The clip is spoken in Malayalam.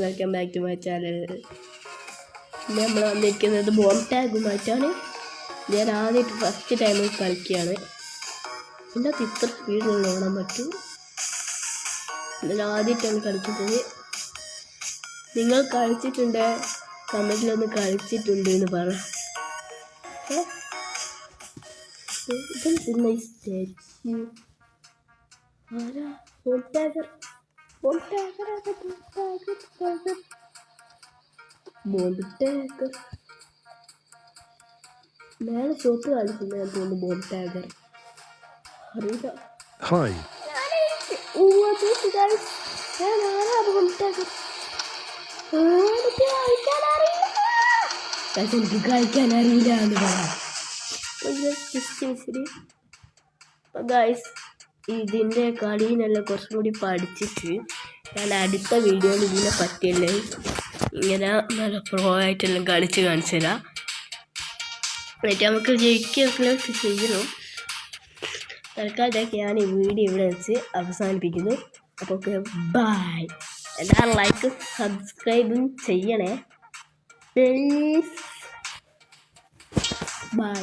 Welcome back to my channel. നമ്മൾ വന്നിരിക്കുന്നത് ബോംബ് ടാഗുമായിട്ടാണ്. ഞാൻ ആദ്യമായിട്ട് ഫസ്റ്റ് ടൈം കളിക്കുകയാണ്. എൻ്റെ അത് ഇത്ര സ്പീഡിൽ ഓടാൻ പറ്റും. ഞാൻ ആദ്യമായിട്ടാണ് കളിക്കുന്നത്. നിങ്ങൾ കളിച്ചിട്ടുണ്ട്, കമൻറ്റിലൊന്ന് കളിച്ചിട്ടുണ്ട് എന്ന് പറ. മേലെ ഷോപ്പ് കാണിക്കുന്ന തോന്നുന്നു ബോംബ് ടാഗർ. അറിയില്ല. എനിക്ക് കളിക്കാൻ അറിയില്ല എന്ന് പറയാം. ഗൈസ്, ഇതിൻ്റെ കളിയെല്ലാം കുറച്ചും കൂടി പഠിച്ചിട്ട് ഞാൻ അടുത്ത വീഡിയോയിൽ ഇതിനെ പറ്റിയല്ലേ ഇങ്ങനെ നല്ല പ്രോ ആയിട്ടെല്ലാം കളിച്ച് കാണിച്ചു തരാം. എന്നിട്ട് നമുക്ക് ജയിക്കുകയൊക്കെ ചെയ്യണം. തൽക്കാലത്തേക്ക് ഞാൻ ഈ വീഡിയോ ഇവിടെ വെച്ച് അവസാനിപ്പിക്കുന്നു. അപ്പോൾ ബൈ. എല്ലാവരും ലൈക്ക് സബ്സ്ക്രൈബും ചെയ്യണേ പ്ലീസ്. ബൈ.